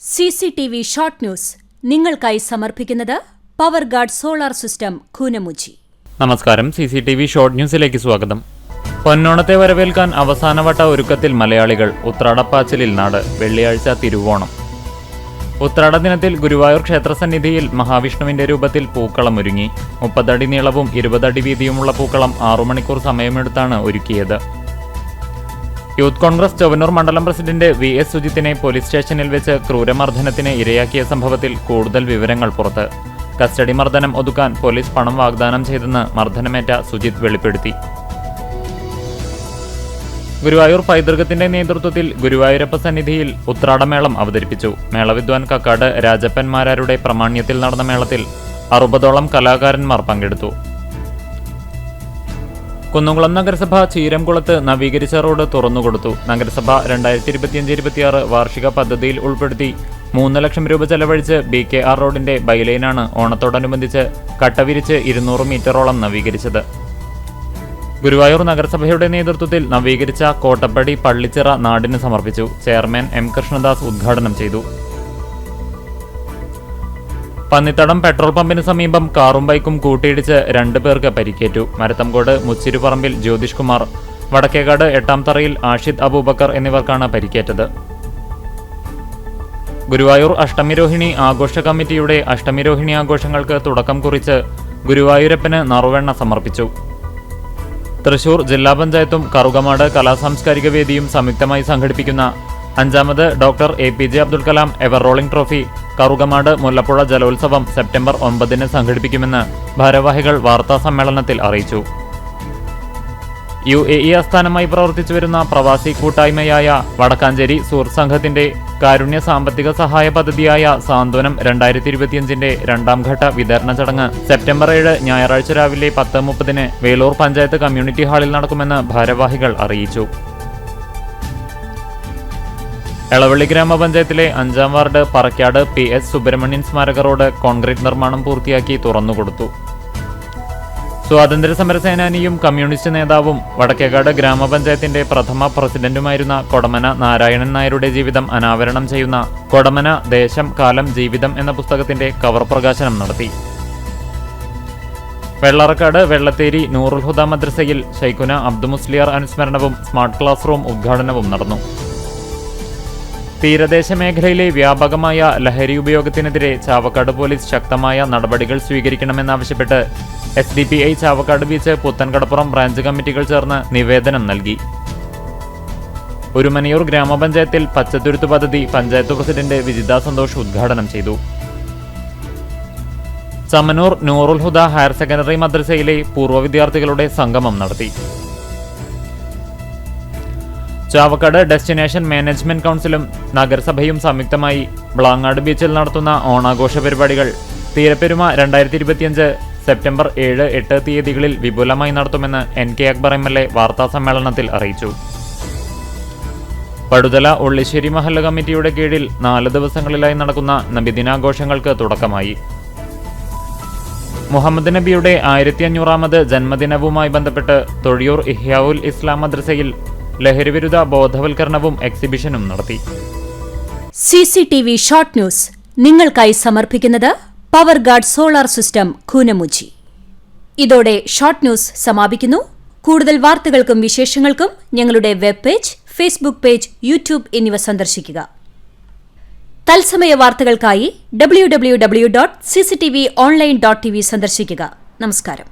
CCTV short news നിങ്ങൾക്കായി സമർപ്പിക്കുന്നത് power guard solar system Koonamuchi. നമസ്കാരം, CCTV ഷോർട്ട് ന്യൂസിലേക്ക് സ്വാഗതം. പൊന്നോണത്തെ വരവേൽക്കാൻ അവസാനവട്ട ഒരുക്കത്തിൽ മലയാളികൾ. ഉത്രാടപ്പാച്ചിലിൽ നാട്. വെള്ളിയാഴ്ച തിരുവോണം. ഉത്രാട ദിനത്തിൽ ഗുരുവായൂർ ക്ഷേത്രസന്നിധിയിൽ മഹാവിഷ്ണുവിന്റെ രൂപത്തിൽ പൂക്കളം ഒരുങ്ങി. 30 അടി നീളവും 20 അടി വീതിയുമുള്ള പൂക്കളം 6 മണിക്കൂർ സമയമെടുത്താണ് ഒരുക്കിയത്. യൂത്ത് കോൺഗ്രസ് ചൊവ്വന്നൂർ മണ്ഡലം പ്രസിഡന്റ് VS സുജിത്തിനെ പോലീസ് സ്റ്റേഷനിൽ വെച്ച് ക്രൂരമർദ്ദനത്തിന് ഇരയാക്കിയ സംഭവത്തിൽ കൂടുതൽ വിവരങ്ങൾ പുറത്ത്. കസ്റ്റഡി മർദ്ദനം ഒതുക്കാൻ പോലീസ് പണം വാഗ്ദാനം ചെയ്തെന്ന് മർദ്ദനമേറ്റ സുജിത്ത് വെളിപ്പെടുത്തി. ഗുരുവായൂർ പൈതൃകത്തിന്റെ നേതൃത്വത്തിൽ ഗുരുവായൂരപ്പ സന്നിധിയിൽ ഉത്രാടമേളം അവതരിപ്പിച്ചു. മേളവിദ്വാൻ കക്കാട് രാജപ്പന്മാരാരുടെ പ്രാമാണ്യത്തിൽ നടന്ന മേളത്തിൽ 60ഓളം കലാകാരന്മാർ പങ്കെടുത്തു. കുന്നംകുളം നഗരസഭ ചീരംകുളത്ത് നവീകരിച്ച റോഡ് തുറന്നുകൊടുത്തു. നഗരസഭ 2025-26 വാർഷിക പദ്ധതിയിൽ ഉൾപ്പെടുത്തി 3 ലക്ഷം രൂപ ചെലവഴിച്ച് BKR റോഡിന്റെ ബൈലൈനാണ് ഓണത്തോടനുബന്ധിച്ച് കട്ടവിരിച്ച് 200 മീറ്ററോളം നവീകരിച്ചത്. ഗുരുവായൂർ നഗരസഭയുടെ നേതൃത്വത്തിൽ നവീകരിച്ച കോട്ടപ്പടി പള്ളിച്ചിറ നാടിന് സമർപ്പിച്ചു. ചെയർമാൻ M കൃഷ്ണദാസ് ഉദ്ഘാടനം ചെയ്തു. പന്നിത്തടം പെട്രോൾ പമ്പിന് സമീപം കാറും ബൈക്കും കൂട്ടിയിടിച്ച് 2 പേർക്ക് പരിക്കേറ്റു. മരത്തംകോട് മുച്ചിരുപറമ്പിൽ ജ്യോതിഷ് കുമാർ, വടക്കേകാട് 8ാം തറയിൽ ആഷിദ് അബൂബക്കർ എന്നിവർക്കാണ് പരിക്കേറ്റത്. ഗുരുവായൂർ അഷ്ടമിരോഹിണി ആഘോഷ കമ്മിറ്റിയുടെ അഷ്ടമിരോഹിണി ആഘോഷങ്ങൾക്ക് തുടക്കം കുറിച്ച് ഗുരുവായൂരപ്പന് നറുവെണ്ണ സമർപ്പിച്ചു. തൃശൂർ ജില്ലാ പഞ്ചായത്തും കറുകമാട് കലാസാംസ്കാരിക വേദിയും സംയുക്തമായി സംഘടിപ്പിക്കുന്ന 5ാമത് doctor APJ Abdul Kalam ever rolling trophy Karukamad Mullappuzha ജലോത്സവം സെപ്റ്റംബർ 9 സംഘടിപ്പിക്കുമെന്ന് ഭാരവാഹികൾ വാർത്താ സമ്മേളനത്തിൽ അറിയിച്ചു. UAE ആസ്ഥാനമായി പ്രവർത്തിച്ചു വരുന്ന പ്രവാസി കൂട്ടായ്മയായ വടക്കാഞ്ചേരി സൂർ സംഘത്തിന്റെ കാരുണ്യ സാമ്പത്തിക സഹായ പദ്ധതിയായ സാന്ത്വനം 2025ന്റെ 2ാം ഘട്ട വിതരണ ചടങ്ങ് സെപ്റ്റംബർ 7 ഞായറാഴ്ച രാവിലെ 10:30 വേലൂർ പഞ്ചായത്ത് കമ്മ്യൂണിറ്റി ഹാളിൽ നടക്കുമെന്ന് ഭാരവാഹികൾ അറിയിച്ചു. എളവള്ളി ഗ്രാമപഞ്ചായത്തിലെ 5ാം വാർഡ് പറക്കാട് PS സുബ്രഹ്മണ്യൻ സ്മാരക റോഡ് കോൺക്രീറ്റ് നിർമ്മാണം പൂർത്തിയാക്കി തുറന്നുകൊടുത്തു. സ്വാതന്ത്ര്യ സമരസേനാനിയും കമ്മ്യൂണിസ്റ്റ് നേതാവും വടക്കേകാട് ഗ്രാമപഞ്ചായത്തിന്റെ പ്രഥമ പ്രസിഡന്റുമായിരുന്ന കൊടമന നാരായണൻ നായരുടെ ജീവിതം അനാവരണം ചെയ്യുന്ന കൊടമന ദേശം കാലം ജീവിതം എന്ന പുസ്തകത്തിന്റെ കവർ പ്രകാശനം നടത്തി. വെള്ളറക്കാട് വെള്ളത്തേരി നൂറുൽ ഹുദ മദ്രസയിൽ ശൈഖുന അബ്ദുമുസ്ലിയാർ അനുസ്മരണവും സ്മാർട്ട് ക്ലാസ് റൂം ഉദ്ഘാടനവും നടന്നു. തീരദേശ മേഖലയിലെ വ്യാപകമായ ലഹരി ഉപയോഗത്തിനെതിരെ ചാവക്കാട് പോലീസ് ശക്തമായ നടപടികൾ സ്വീകരിക്കണമെന്നാവശ്യപ്പെട്ട് SDPI Chavakkad beach Puthenkadappuram branch കമ്മിറ്റികൾ ചേർന്ന് നിവേദനം നൽകി. ഒരുമനയൂർ ഗ്രാമപഞ്ചായത്തിൽ പച്ചത്തുരുത്ത് പദ്ധതി പഞ്ചായത്ത് പ്രസിഡന്റ് വിജിത സന്തോഷ് ഉദ്ഘാടനം ചെയ്തു. ചമനൂർ നൂറുൽ ഹുദ ഹയർ സെക്കൻഡറി മദ്രസയിലെ പൂർവ്വ വിദ്യാർത്ഥികളുടെ സംഗമം നടത്തി. ചാവക്കാട് ഡെസ്റ്റിനേഷൻ മാനേജ്മെന്റ് കൗൺസിലും നഗരസഭയും സംയുക്തമായി ബ്ലാങ്ങാട് ബീച്ചിൽ നടത്തുന്ന ഓണാഘോഷ പരിപാടികൾ തീരപ്പെരുമ 2025 സെപ്റ്റംബർ 7, 8 തീയതികളിൽ വിപുലമായി നടത്തുമെന്ന് NK അക്ബർ MLA വാർത്താ സമ്മേളനത്തിൽ അറിയിച്ചു. പടുതല ഉള്ളിശ്ശേരി മഹല്ല് കമ്മിറ്റിയുടെ കീഴിൽ 4 ദിവസങ്ങളിലായി നടക്കുന്ന നബിദിനാഘോഷങ്ങൾക്ക് തുടക്കമായി. മുഹമ്മദ് നബിയുടെ 1500ാമത് ജന്മദിനവുമായി ബന്ധപ്പെട്ട് തൊഴിയൂർ ഇഹ്യാഉൽ ഇസ്ലാം മദ്രസയിൽ ലഹരിവിരുദ്ധ ബോധവൽക്കരണവും എക്സിബിഷനും നടത്തി. CCTV ഷോർട്ട് ന്യൂസ് നിങ്ങൾക്കായി സമർപ്പിക്കുന്നത് power guard solar system Koonamuchi. ഇതോടെ ഷോർട്ട് ന്യൂസ് സമാപിക്കുന്നു. കൂടുതൽ വാർത്തകൾക്കും വിശേഷങ്ങൾക്കും ഞങ്ങളുടെ web page, Facebook page, YouTube എന്നിവ സന്ദർശിക്കുക. തത്സമയ വാർത്തകൾക്കായി www.cctv online.tv സന്ദർശിക്കുക. നമസ്കാരം.